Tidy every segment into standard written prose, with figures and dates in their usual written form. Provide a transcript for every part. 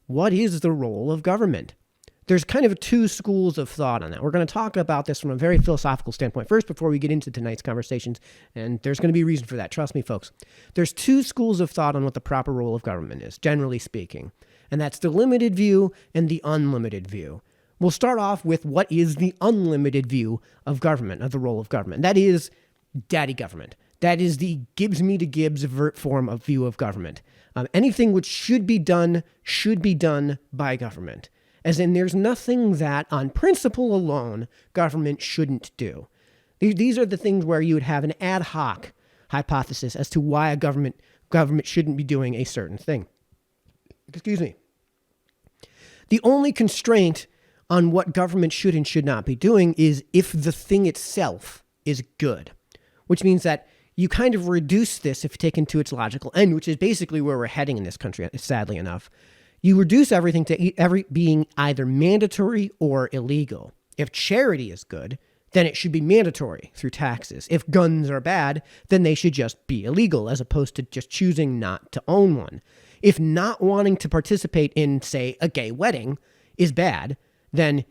what is the role of government? There's kind of two schools of thought on that. We're going to talk about this from a very philosophical standpoint first before we get into tonight's conversations, and there's going to be a reason for that. Trust me, folks. There's two schools of thought on what the proper role of government is, generally speaking, and that's the limited view and the unlimited view. We'll start off with what is the unlimited view of government, of the role of government. That is daddy government. That is the Gibbs me to Gibbs form of view of government. Anything which should be done by government. As in, there's nothing that, on principle alone, government shouldn't do. These are the things where you would have an ad hoc hypothesis as to why a government shouldn't be doing a certain thing. Excuse me. The only constraint on what government should and should not be doing is if the thing itself is good, which means that you kind of reduce this if taken to its logical end, which is basically where we're heading in this country, sadly enough. You reduce everything to being either mandatory or illegal. If charity is good, then it should be mandatory through taxes. If guns are bad, then they should just be illegal as opposed to just choosing not to own one. If not wanting to participate in, say, a gay wedding is bad, then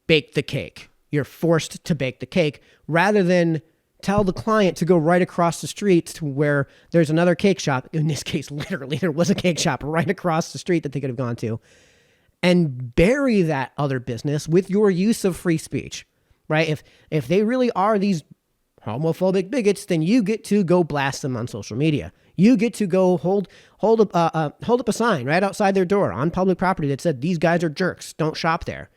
bake the cake. You're forced to bake the cake rather than tell the client to go right across the street to where there's another cake shop. In this case, literally, there was a cake shop right across the street that they could have gone to, and bury that other business with your use of free speech, right? If they really are these homophobic bigots, then you get to go blast them on social media. You get to go hold up a sign right outside their door on public property that said, these guys are jerks, don't shop there,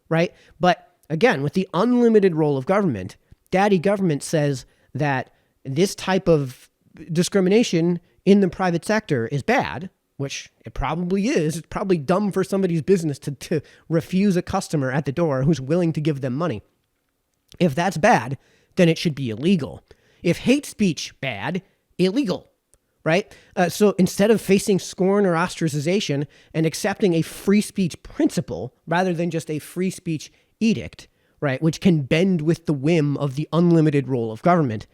right? But again, with the unlimited role of government, daddy government says that this type of discrimination in the private sector is bad, which it probably is. It's probably dumb for somebody's business to refuse a customer at the door who's willing to give them money. If that's bad, then it should be illegal. If hate speech bad, illegal, right? So instead of facing scorn or ostracization and accepting a free speech principle rather than just a free speech edict, right, which can bend with the whim of the unlimited role of government,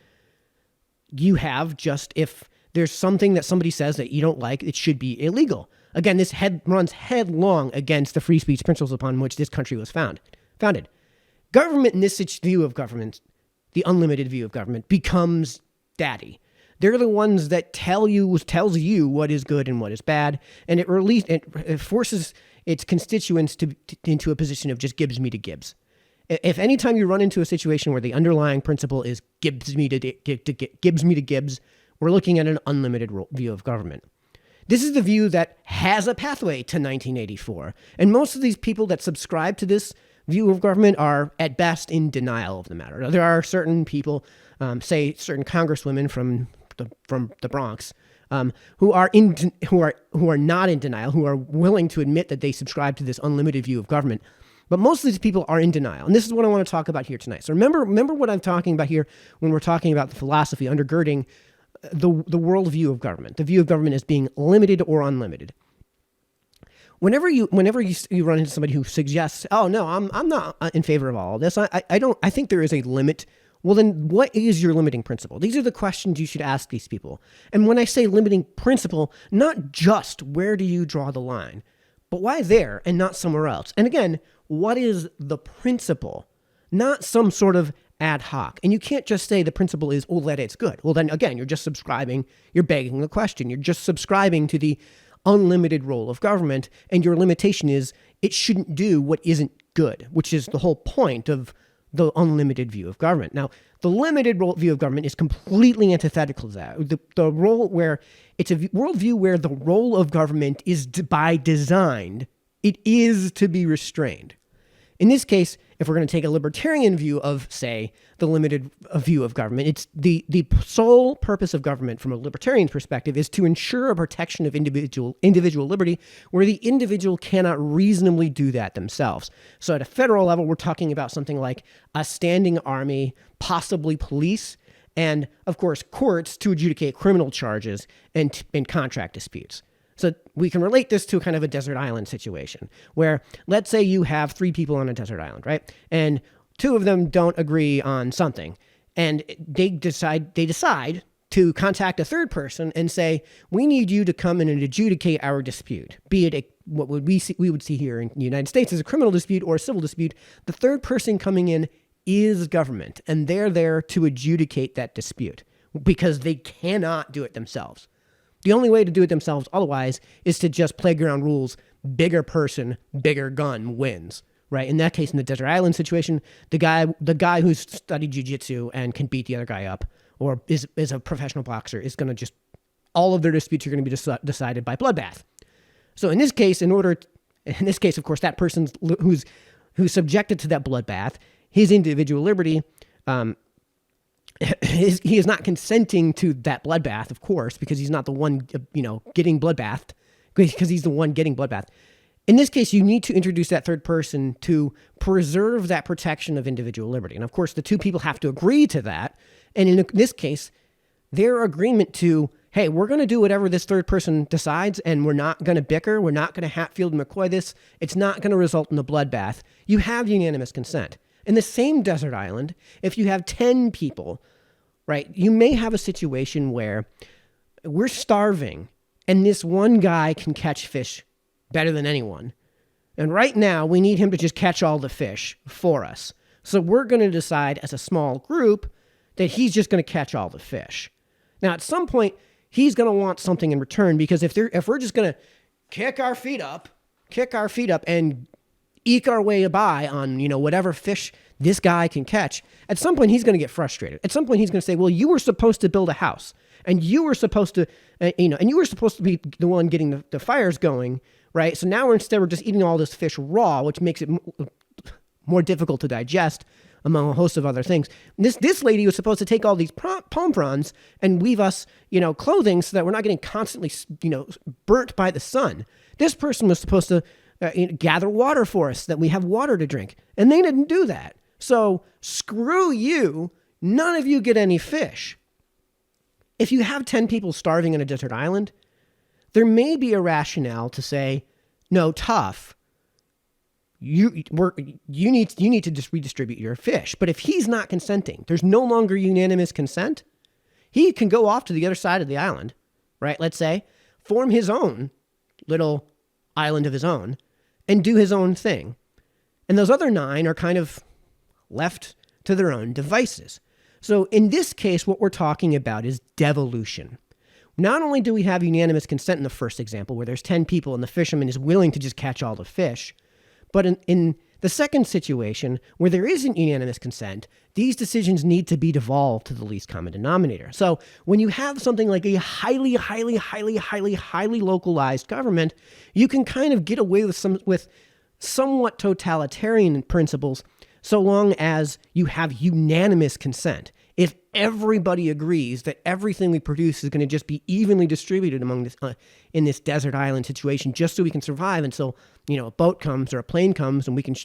you have just, if there's something that somebody says that you don't like, it should be illegal. Again, this runs headlong against the free speech principles upon which this country was founded. Government in this view of government, the unlimited view of government, becomes daddy. They're the ones that tells you what is good and what is bad, and it forces its constituents into a position of just Gibbs me to Gibbs. If anytime you run into a situation where the underlying principle is Gibbs me to Gibbs, we're looking at an unlimited view of government. This is the view that has a pathway to 1984. And most of these people that subscribe to this view of government are at best in denial of the matter. There are certain people, say certain congresswomen from the Bronx, who are not in denial, who are willing to admit that they subscribe to this unlimited view of government. But most of these people are in denial. And this is what I want to talk about here tonight. So remember what I'm talking about here when we're talking about the philosophy undergirding the worldview of government. The view of government as being limited or unlimited. Whenever you run into somebody who suggests, oh no, I'm not in favor of all of this. I think there is a limit. Well, then what is your limiting principle? These are the questions you should ask these people. And when I say limiting principle, not just where do you draw the line, but why there and not somewhere else? And again, what is the principle? Not some sort of ad hoc. And you can't just say the principle is, oh, that it's good. Well, then again, you're just you're begging the question. You're just subscribing to the unlimited role of government. And your limitation is it shouldn't do what isn't good, which is the whole point of the unlimited view of government. Now, the limited view of government is completely antithetical to that. The role where it's a worldview where the role of government is by design, it is to be restrained. In this case, if we're going to take a libertarian view of, say, the limited view of government, it's the sole purpose of government from a libertarian perspective is to ensure a protection of individual liberty where the individual cannot reasonably do that themselves. So at a federal level, we're talking about something like a standing army, possibly police, and of course, courts to adjudicate criminal charges and contract disputes. So we can relate this to kind of a desert island situation where, let's say you have 3 people on a desert island, right? And 2 of them don't agree on something. And they decide to contact a third person and say, we need you to come in and adjudicate our dispute, be it what would we would see here in the United States as a criminal dispute or a civil dispute, the third person coming in is government, and they're there to adjudicate that dispute because they cannot do it themselves. The only way to do it themselves otherwise is to just playground rules, bigger person, bigger gun wins, right? In that case, in the desert island situation, the guy who's studied jiu-jitsu and can beat the other guy up or is a professional boxer is going to just, all of their disputes are going to be decided by bloodbath. So in this case, of course, that person who's subjected to that bloodbath, his individual liberty, he is not consenting to that bloodbath, of course, because he's not the one, getting bloodbathed, because he's the one getting bloodbathed. In this case, you need to introduce that third person to preserve that protection of individual liberty. And of course, the two people have to agree to that. And in this case, their agreement to, hey, we're going to do whatever this third person decides, and we're not going to bicker. We're not going to Hatfield and McCoy this. It's not going to result in a bloodbath. You have unanimous consent. In the same desert island, if you have 10 people, right, you may have a situation where we're starving and this one guy can catch fish better than anyone. And right now, we need him to just catch all the fish for us. So we're going to decide as a small group that he's just going to catch all the fish. Now, at some point, he's going to want something in return, because if we're just going to kick our feet up and eke our way by on, whatever fish this guy can catch, at some point he's going to get frustrated. At some point he's going to say, well, you were supposed to build a house, and you were supposed to, and you were supposed to be the one getting the fires going, right? So now we're just eating all this fish raw, which makes it more difficult to digest, among a host of other things. This lady was supposed to take all these palm fronds and weave us, clothing so that we're not getting constantly, burnt by the sun. This person was supposed to gather water for us, so that we have water to drink. And they didn't do that. So screw you. None of you get any fish. If you have 10 people starving on a desert island, there may be a rationale to say, no, tough. You need to just redistribute your fish. But if he's not consenting, there's no longer unanimous consent. He can go off to the other side of the island, right? Let's say, form his own little island of his own and do his own thing. And those other 9 are kind of left to their own devices. So in this case, what we're talking about is devolution. Not only do we have unanimous consent in the first example, where there's 10 people and the fisherman is willing to just catch all the fish, but in the second situation, where there isn't unanimous consent, these decisions need to be devolved to the least common denominator. So when you have something like a highly localized government, you can kind of get away with somewhat totalitarian principles, so long as you have unanimous consent. If everybody agrees that everything we produce is going to just be evenly distributed among this in this desert island situation, just so we can survive until a boat comes or a plane comes and we can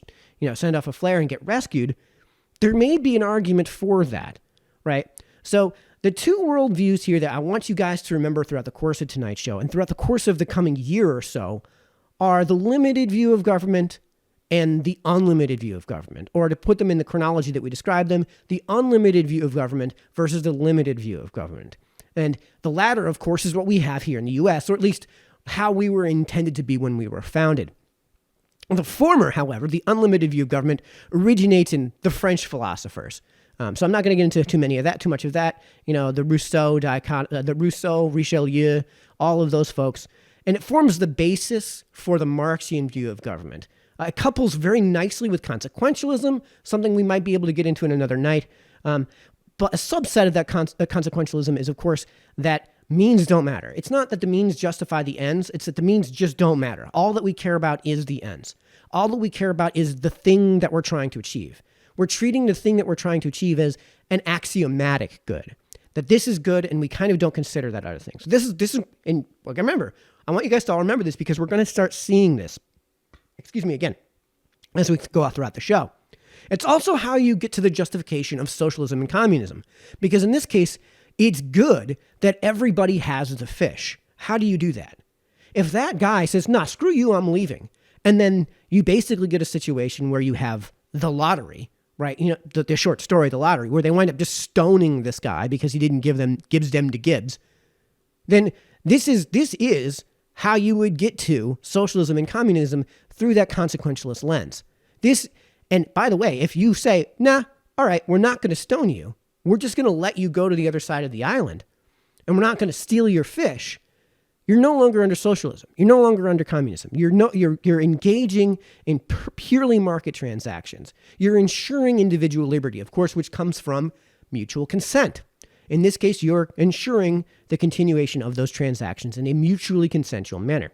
send off a flare and get rescued, there may be an argument for that, right? So the two worldviews here that I want you guys to remember throughout the course of tonight's show and throughout the course of the coming year or so are the limited view of government and the unlimited view of government, or to put them in the chronology that we described them, the unlimited view of government versus the limited view of government. And the latter, of course, is what we have here in the U.S., or at least how we were intended to be when we were founded. The former, however, the unlimited view of government, originates in the French philosophers. So I'm not going to get into too much of that. The Rousseau, Richelieu, all of those folks. And it forms the basis for the Marxian view of government. It couples very nicely with consequentialism, something we might be able to get into in another night. But a subset of that consequentialism is, of course, that means don't matter. It's not that the means justify the ends. It's that the means just don't matter. All that we care about is the ends. All that we care about is the thing that we're trying to achieve. We're treating the thing that we're trying to achieve as an axiomatic good. That this is good, and we kind of don't consider that other thing. So this is, and remember, I want you guys to all remember this, because we're going to start seeing this, again, as we go out throughout the show. It's also how you get to the justification of socialism and communism, because in this case, it's good that everybody has the fish. How do you do that? If that guy says, nah, screw you, I'm leaving, and then you basically get a situation where you have the lottery, right? The short story, the lottery, where they wind up just stoning this guy because he didn't give them Gibbs to Gibbs. Then this is how you would get to socialism and communism through that consequentialist lens. And by the way, if you say, nah, all right, we're not going to stone you. We're just going to let you go to the other side of the island, and we're not going to steal your fish. You're no longer under socialism. You're no longer under communism. You're engaging in purely market transactions. You're ensuring individual liberty, of course, which comes from mutual consent. In this case, you're ensuring the continuation of those transactions in a mutually consensual manner.